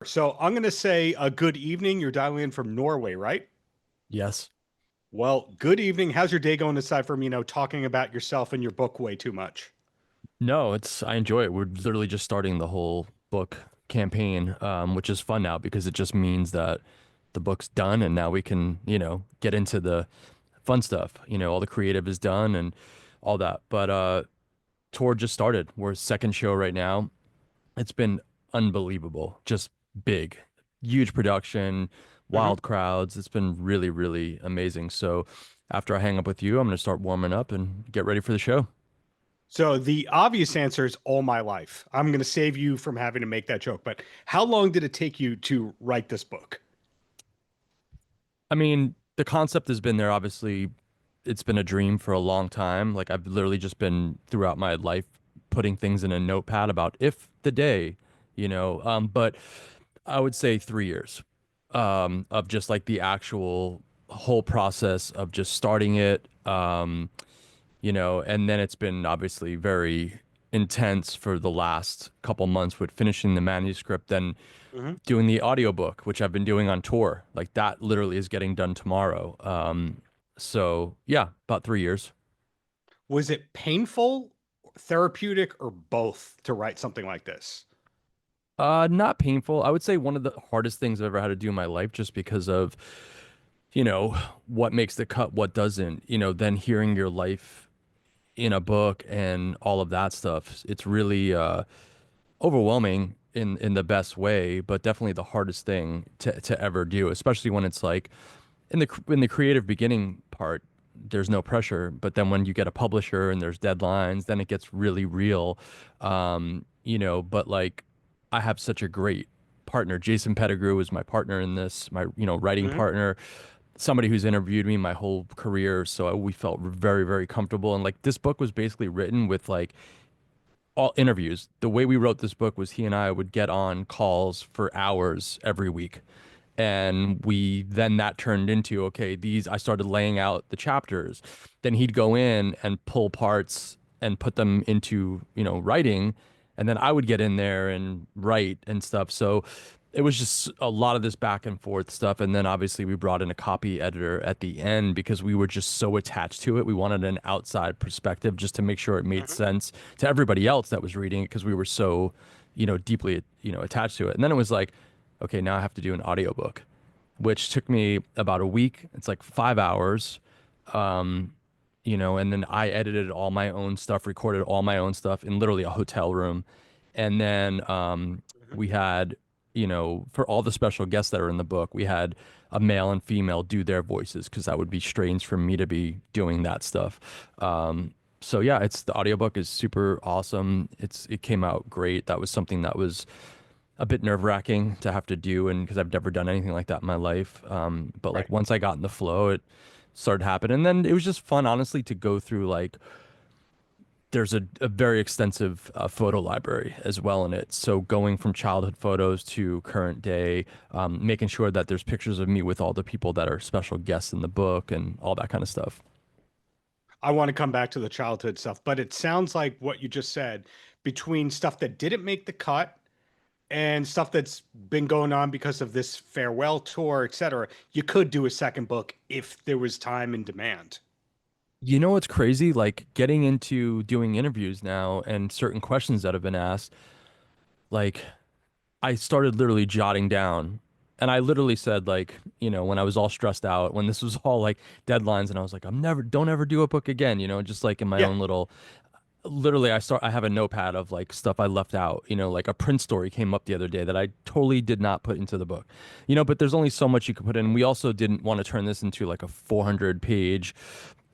So I'm going to say a good evening. You're dialing in from Norway, right? Yes. Well, good evening. How's your day going aside from, talking about yourself and your book way too much? No, I enjoy it. We're literally just starting the whole book campaign, which is fun now because it just means that the book's done and now we can, get into the fun stuff. All the creative is done and all that. But tour just started. We're second show right now. It's been unbelievable. Just big, huge production, hmm wild crowds. It's been really, really amazing. So after I hang up with you, I'm going to start warming up and get ready for the show. So the obvious answer is all my life. I'm going to save you from having to make that joke, but how long did it take you to write this book? I mean, the concept has been there. Obviously, it's been a dream for a long time. Like I've literally just been throughout my life putting things in a notepad about if the day, but I would say 3 years of just like the actual whole process of just starting it. And then it's been obviously very intense for the last couple months with finishing the manuscript, then hmm doing the audiobook, which I've been doing on tour. Like that literally is getting done tomorrow. So yeah, about 3 years. Was it painful, therapeutic, or both to write something like this? Not painful. I would say one of the hardest things I've ever had to do in my life just because of, what makes the cut, what doesn't, then hearing your life in a book and all of that stuff. It's really overwhelming in the best way, but definitely the hardest thing to ever do, especially when it's like in the creative beginning part, there's no pressure, but then when you get a publisher and there's deadlines, then it gets really real. But like I have such a great partner. Jason Pettigrew is my partner in this, my writing hmm partner, somebody who's interviewed me my whole career, so we felt very, very comfortable. And like this book was basically written with like all interviews. The way we wrote this book was he and I would get on calls for hours every week. And then that turned into, okay, I started laying out the chapters. Then he'd go in and pull parts and put them into, writing. And then I would get in there and write and stuff. So it was just a lot of this back and forth stuff. And then obviously we brought in a copy editor at the end because we were just so attached to it. We wanted an outside perspective just to make sure it made hmm sense to everybody else that was reading it because we were so, deeply, attached to it. And then it was like, okay, now I have to do an audiobook, which took me about a week. It's like 5 hours. Um, and then I edited all my own stuff, recorded all my own stuff in literally a hotel room. And then we had, for all the special guests that are in the book, we had a male and female do their voices because that would be strange for me to be doing that stuff. So yeah, the audiobook is super awesome. It came out great. That was something that was a bit nerve-wracking to have to do, and because I've never done anything like that in my life. But like Right. once I got in the flow, it started happening. And then it was just fun, honestly, to go through like there's a very extensive photo library as well in it. So going from childhood photos to current day, making sure that there's pictures of me with all the people that are special guests in the book and all that kind of stuff. I want to come back to the childhood stuff, but it sounds like what you just said between stuff that didn't make the cut and stuff that's been going on because of this farewell tour, etc. You could do a second book if there was time and demand. You know what's crazy? Like getting into doing interviews now and certain questions that have been asked, like I started literally jotting down. And I literally said, like, when I was all stressed out, when this was all like deadlines, and I was like, don't ever do a book again, just like in my Yeah. own little, literally, I have a notepad of like stuff I left out, like a Prince story came up the other day that I totally did not put into the book, but there's only so much you could put in. We also didn't want to turn this into like a 400 page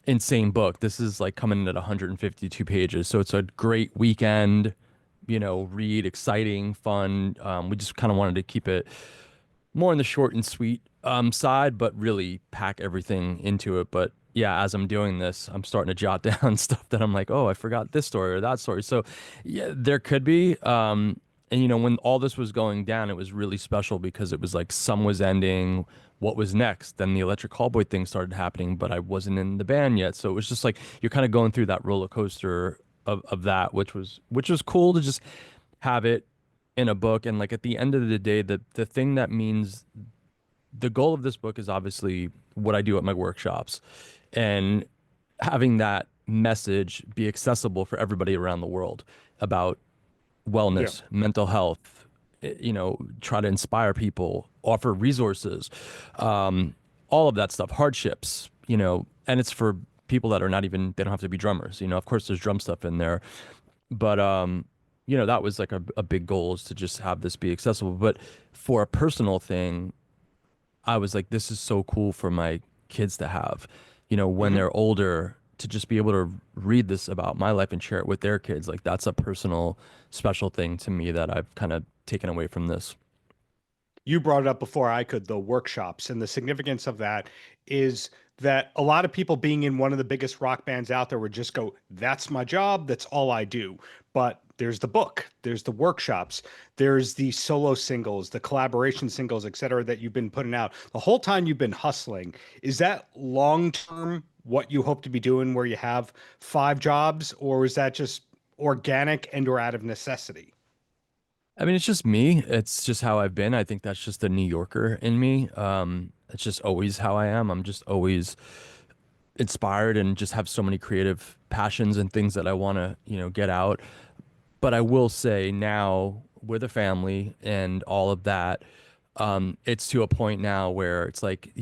insane book. This is like coming in at 152 pages. So it's a great weekend, read, exciting, fun. We just kind of wanted to keep it more in the short and sweet side, but really pack everything into it. But yeah, as I'm doing this, I'm starting to jot down stuff that I'm like, oh, I forgot this story or that story. So yeah, there could be. And when all this was going down, it was really special because it was like some was ending. What was next? Then the Electric Callboy thing started happening, but I wasn't in the band yet. So it was just like you're kind of going through that roller coaster of that, which was cool to just have it in a book. And like at the end of the day, the thing that means the goal of this book is obviously what I do at my workshops, and having that message be accessible for everybody around the world about Yeah. wellness, mental health, try to inspire people, offer resources, all of that stuff, hardships, and it's for people that are not even, they don't have to be drummers. Of course there's drum stuff in there, but that was like a big goal, is to just have this be accessible. But for a personal thing, I was like, this is so cool for my kids to have, when Hmm. they're older, to just be able to read this about my life and share it with their kids. Like that's a personal, special thing to me that I've kind of taken away from this. You brought it up before I could, the workshops, and the significance of that is that a lot of people being in one of the biggest rock bands out there would just go, that's my job, that's all I do. But there's the book, there's the workshops, there's the solo singles, the collaboration singles, et cetera, that you've been putting out the whole time you've been hustling. Is that long term what you hope to be doing, where you have 5 jobs, or is that just organic and or out of necessity? I mean, it's just me. It's just how I've been. I think that's just the New Yorker in me. It's just always how I am. I'm just always inspired and just have so many creative passions and things that I want to, get out. But I will say now, with a family and all of that, it's to a point now where it's like,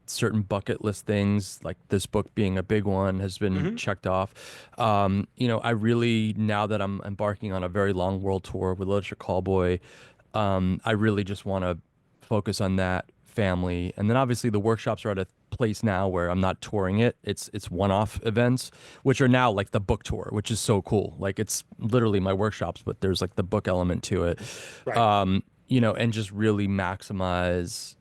certain bucket list things, like this book being a big one, has been Hmm. checked off. I really, now that I'm embarking on a very long world tour with Literature Callboy, I really just want to focus on that family. And then obviously the workshops are at a place now where I'm not touring it. It's one-off events, which are now like the book tour, which is so cool. Like it's literally my workshops, but there's like the book element to it. Right. And just really maximize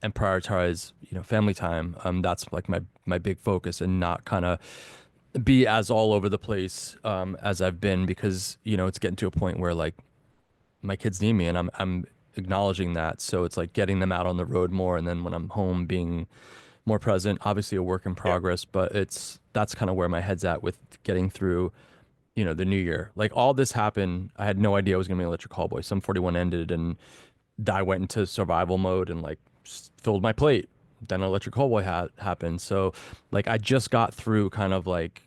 and prioritize, family time. That's like my big focus, and not kind of be as all over the place as I've been, because, it's getting to a point where like my kids need me, and I'm acknowledging that. So it's like getting them out on the road more, and then when I'm home, being more present. Obviously a work in Yeah. progress, but that's kind of where my head's at with getting through, the new year. Like all this happened, I had no idea I was gonna be an Electric Callboy. Some 41 ended, and I went into survival mode and like filled my plate. Then Electric Callboy happened. So like I just got through kind of like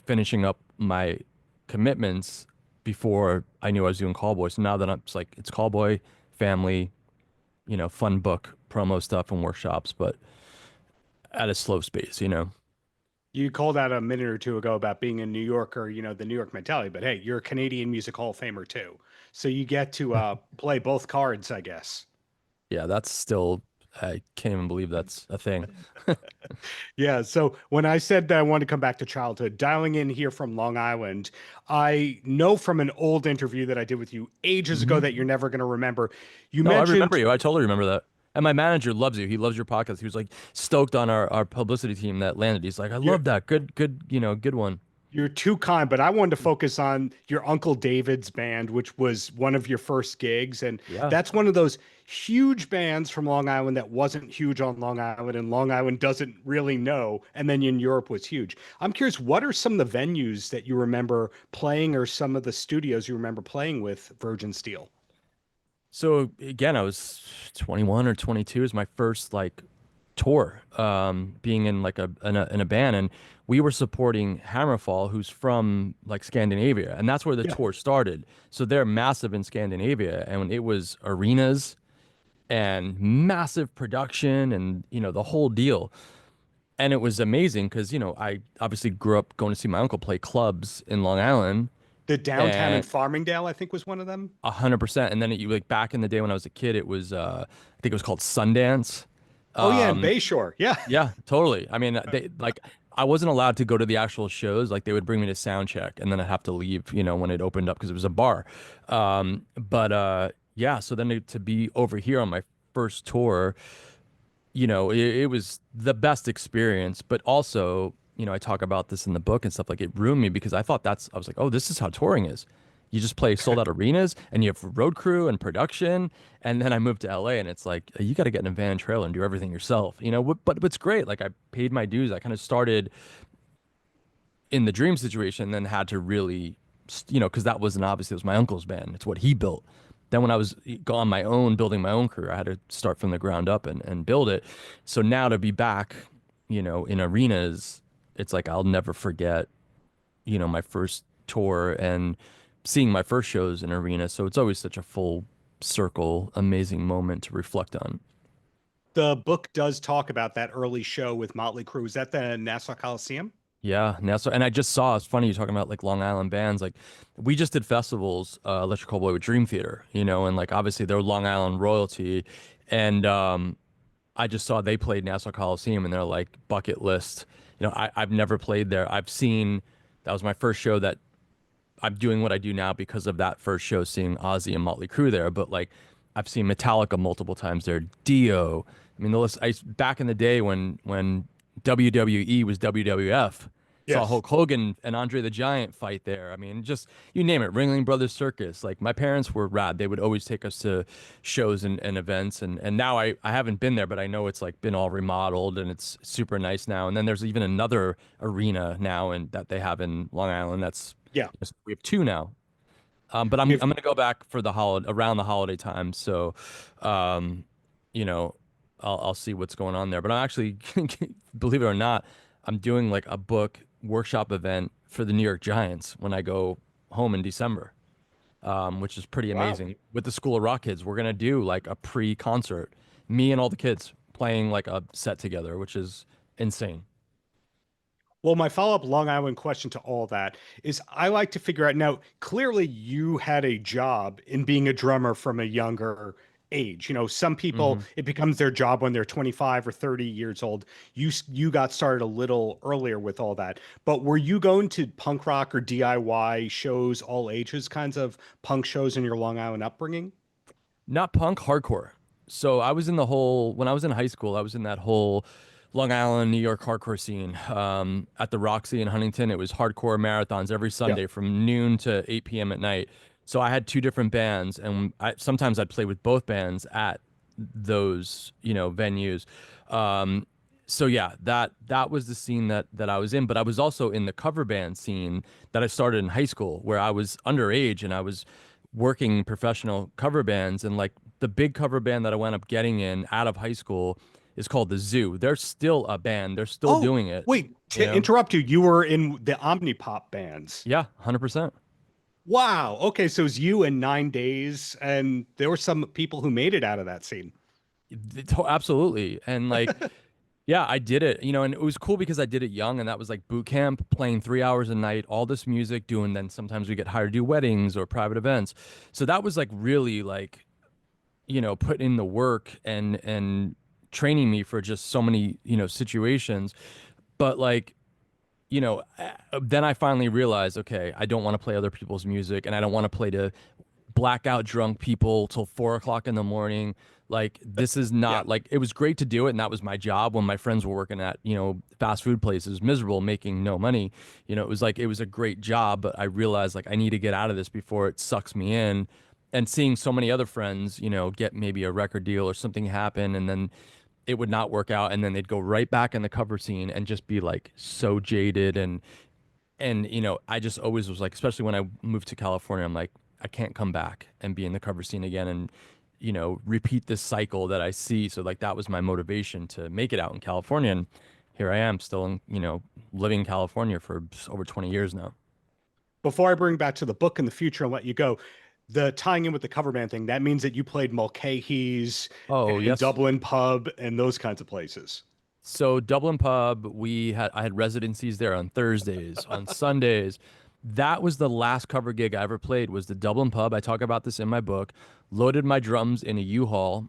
finishing up my commitments before I knew I was doing Callboy. So now that I'm, it's like, it's Callboy, family, fun book, promo stuff and workshops, but at a slow space. You called out a minute or two ago about being a New Yorker, the New York mentality, but hey, you're a Canadian Music Hall of Famer too. So you get to play both cards, I guess. Yeah, that's still, I can't even believe that's a thing. Yeah. So when I said that I wanted to come back to childhood, dialing in here from Long Island, I know from an old interview that I did with you ages ago Hmm. that you're never going to remember. You No, I remember mentioned, you. I totally remember that. And my manager loves you. He loves your podcast. He was like stoked on our publicity team that landed. He's like, I you're love that. Good, good one. You're too kind, but I wanted to focus on your Uncle David's band, which was one of your first gigs. And Yeah. that's one of those huge bands from Long Island that wasn't huge on Long Island and Long Island doesn't really know. And then in Europe was huge. I'm curious, what are some of the venues that you remember playing, or some of the studios you remember playing with Virgin Steel? So again, I was 21 or 22 is my first like tour, being in like a band, and we were supporting Hammerfall, who's from like Scandinavia, and that's where the Yeah. tour started. So they're massive in Scandinavia, and it was arenas and massive production, and the whole deal. And it was amazing because I obviously grew up going to see my uncle play clubs in Long Island, The downtown in and Farmingdale, I think, was one of them. 100%. And then like back in the day when I was a kid, it was I think it was called Sundance. Oh, yeah, in Um, Bayshore. Yeah. yeah, totally. I mean, they like I wasn't allowed to go to the actual shows. Like they would bring me to sound check, and then I'd have to leave, when it opened up because it was a bar. But yeah, so then to be over here on my first tour, it was the best experience. But also, I talk about this in the book and stuff. Like it ruined me because I was like, oh, this is how touring is. You just play sold out arenas and you have road crew and production. And then I moved to LA, and it's like, you got to get in a van and trailer and do everything yourself. But it's great. Like I paid my dues. I kind of started in the dream situation, then had to really, because that wasn't, obviously it was my uncle's band. It's what he built. Then when I was on my own, building my own career, I had to start from the ground up and build it. So now to be back, in arenas, it's like I'll never forget, my first tour and seeing my first shows in arena. So it's always such a full circle, amazing moment to reflect on. The book does talk about that early show with Motley Crue. Is that the Nassau Coliseum? Yeah, now so and I just saw it's funny you're talking about like Long Island bands. Like we just did festivals, Electric Callboy with Dream Theater, and like obviously they're Long Island royalty. And I just saw they played Nassau Coliseum and they're like bucket list. I've never played there. I've seen that was my first show that I'm doing what I do now because of that first show, seeing Ozzy and Motley Crue there. But like, I've seen Metallica multiple times there. Dio. I mean, the list. Back in the day when WWE was WWF, saw Yes. Hulk Hogan and Andre the Giant fight there. I mean, just you name it. Ringling Brothers Circus. Like my parents were rad. They would always take us to shows and events. And now I haven't been there, but I know it's like been all remodeled and it's super nice now. And then there's even another arena now and that they have in Long Island. That's Yeah. we have two now. But I'm If gonna go back for the holiday around the holiday time. So, um, you know, I'll see what's going on there. But I'm actually, believe it or not, I'm doing like a book workshop event for the New York Giants when I go home in December, which is pretty Wow. amazing. With the School of Rock kids, we're gonna do like a pre-concert, me and all the kids playing like a set together, which is insane. Well, my follow-up Long Island question to all that is I like to figure out now, clearly you had a job in being a drummer from a younger age. Some people Hmm. it becomes their job when they're 25 or 30 years old. You got started a little earlier with all that. But were you going to punk rock or DIY shows, all ages kinds of punk shows in your Long Island upbringing? Not punk, hardcore. So I was in the whole when I was in high school, I was in that whole Long Island, New York hardcore scene. At the Roxy in Huntington, it was hardcore marathons every Yeah. Sunday from noon to 8 p.m. at night. So I had two different bands, and sometimes I'd play with both bands at those, venues. Um, so yeah, that was the scene that I was in. But I was also in the cover band scene that I started in high school, where I was underage and I was working professional cover bands. And like the big cover band that I wound up getting in out of high school is called the Zoo. They're still a band. They're still Oh, doing it. wait, You to know? interrupt you, you were in the Omnipop bands. Yeah, 100%. Wow. Okay, so it's you in 9 days, and there were some people who made it out of that scene. Absolutely. And like, yeah, I did it, and it was cool because I did it young and that was like boot camp, playing 3 hours a night, all this music, doing then sometimes we get hired to do weddings or private events. So that was like really like, put in the work and training me for just so many, situations. But like, then I finally realized, okay, I don't want to play other people's music and I don't want to play to blackout drunk people till 4 o'clock in the morning. Like this is Yeah. not like it was great to do it, and that was my job when my friends were working at fast food places, miserable, making no money. It was like it was a great job, but I realized like I need to get out of this before it sucks me in. And seeing so many other friends, get maybe a record deal or something happen, and then it would not work out, and then they'd go right back in the cover scene and just be like so jaded and I just always was like, especially when I moved to California, I'm like, I can't come back and be in the cover scene again and repeat this cycle that I see. So like that was my motivation to make it out in California, and here I am still in living in California for over 20 years now. Before I bring back to the book in the future and let you go, the tying in with the cover band thing, that means that you played Mulcahy's Oh and yes. Dublin Pub and those kinds of places. So Dublin Pub, I had residencies there on Thursdays, on Sundays. That was the last cover gig I ever played was the Dublin Pub. I talk about this in my book. Loaded my drums in a U-Haul,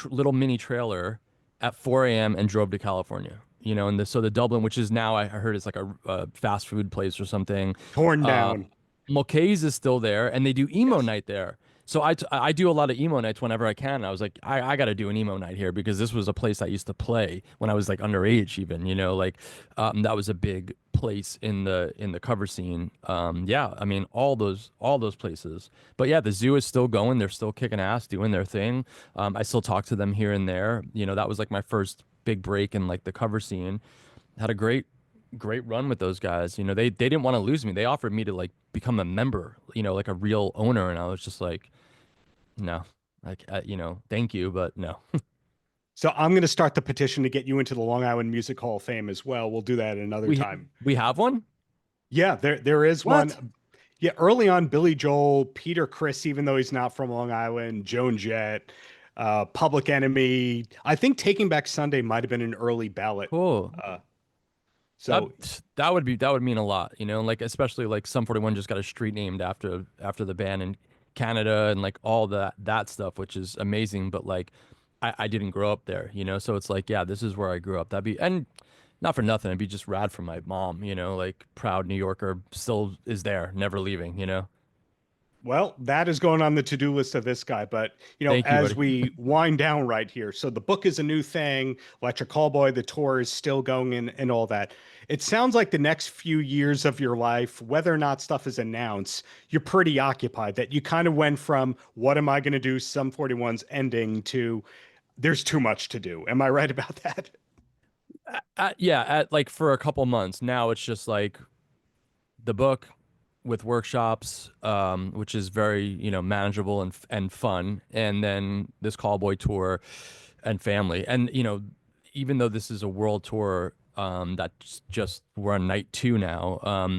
little mini trailer at 4 a.m. and drove to California. And so the Dublin, which is now I heard it's like a fast food place or something. Torn Uh, down. Mulcahy's is still there, and they do emo Yes. night there. So I do a lot of emo nights whenever I can. I was like, I got to do an emo night here because this was a place I used to play when I was like underage, even. Like that was a big place in the cover scene. Yeah, I mean all those places. But yeah, the Zoo is still going. They're still kicking ass, doing their thing. I still talk to them here and there. That was like my first big break in like the cover scene. Had a great run with those guys. They didn't want to lose me. They offered me to like become a member, like a real owner, and I was just like, no. Like, thank you, but no. So I'm going to start the petition to get you into the Long Island Music Hall of Fame as well. We'll do that another We time. we have one? Yeah, there is What? one. Yeah, early on, Billy Joel, Peter Criss, even though he's not from Long Island, Joan Jett, Public Enemy. I think Taking Back Sunday might have been an early ballot. Cool. Uh, That so that would mean a lot, like especially like Sum 41 just got a street named after the band in Canada and like all that stuff, which is amazing. But like I didn't grow up there, so it's like, yeah, this is where I grew up. That'd be, and not for nothing, it'd be just rad for my mom, like proud New Yorker, still is there, never leaving. Well, that is going on the to-do list of this guy. But, Thank you, as buddy. we wind down right here, so the book is a new thing, Electric Callboy, the tour is still going and all that. It sounds like the next few years of your life, whether or not stuff is announced, you're pretty occupied, that you kind of went from what am I going to do, Sum 41's ending, to there's too much to do. Am I right about that? Yeah, at like for a couple months now, it's just like the book with workshops, which is very, manageable and fun, and then this callboy tour and family. And even though this is a world tour, that's just we're on night 2 now.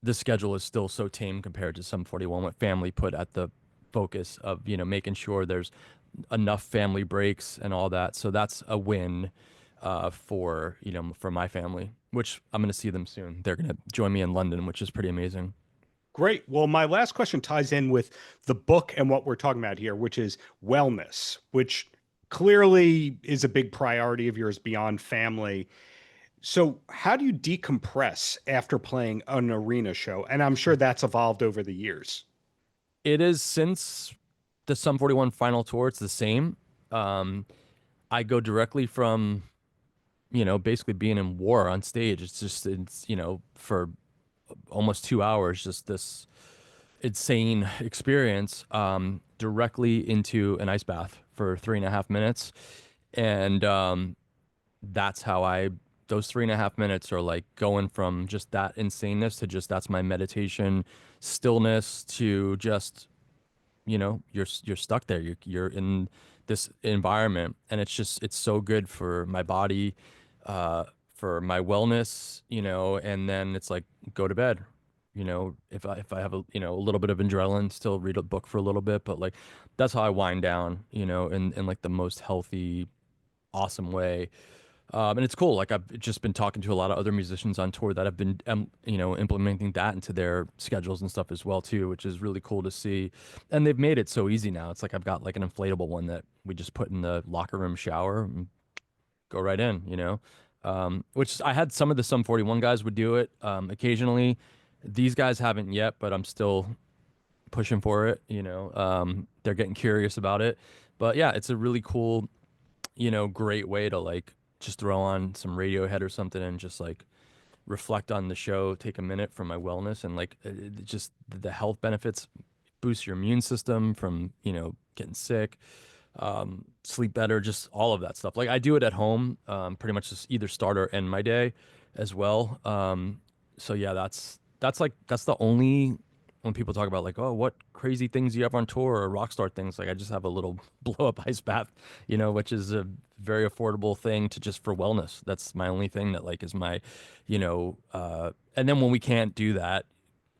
The schedule is still so tame compared to Sum 41, what family put at the focus of, making sure there's enough family breaks and all that. So that's a win for my family, which I'm going to see them soon. They're going to join me in London, which is pretty amazing. Great. Well, my last question ties in with the book and what we're talking about here, which is wellness, which clearly is a big priority of yours beyond family. So, how do you decompress after playing an arena show? And I'm sure that's evolved over the years. It is, since the Sum 41 final tour, it's the same. Um, I go directly from, basically being in war on stage. It's for almost 2 hours, just this insane experience, directly into an ice bath for 3.5 minutes. And that's how those 3.5 minutes are like going from just that insaneness to just that's my meditation, stillness, to just, you're stuck there. You're in this environment, and it's so good for my body, for my wellness, and then it's like go to bed. If I have a little bit of adrenaline, still read a book for a little bit, but like that's how I wind down, in like the most healthy, awesome way. And it's cool. Like I've just been talking to a lot of other musicians on tour that have been, implementing that into their schedules and stuff as well too, which is really cool to see. And they've made it so easy now. It's like I've got like an inflatable one that we just put in the locker room shower and go right in. Which I had some of the Sum 41 guys would do it occasionally. These guys haven't yet, but I'm still pushing for it. They're getting curious about it. But yeah, it's a really cool, great way to like just throw on some Radiohead or something and just like reflect on the show, take a minute for my wellness, and like just the health benefits, boost your immune system from, getting sick, sleep better, just all of that stuff. Like I do it at home, pretty much just either start or end my day as well. So yeah, that's the only, when people talk about like, oh, what crazy things you have on tour or rock star things, like I just have a little blow up ice bath, which is a very affordable thing to just for wellness. That's my only thing that like is my, and then when we can't do that,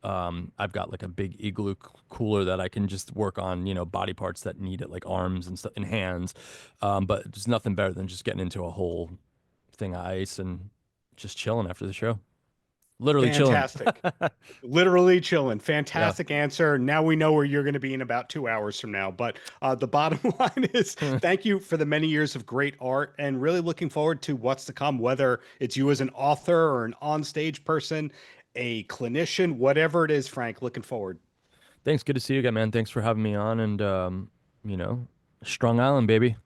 I've got like a big igloo cooler that I can just work on, body parts that need it, like arms and stuff and hands. But there's nothing better than just getting into a whole thing of ice and just chilling after the show. Literally chilling. Fantastic. Literally chilling. Yeah. Fantastic answer. Now we know where you're going to be in about 2 hours from now. But the bottom line is thank you for the many years of great art, and really looking forward to what's to come, whether it's you as an author or an onstage person, a clinician, whatever it is, Frank. Looking forward. Thanks. Good to see you again, man. Thanks for having me on. And, Strong Island, baby.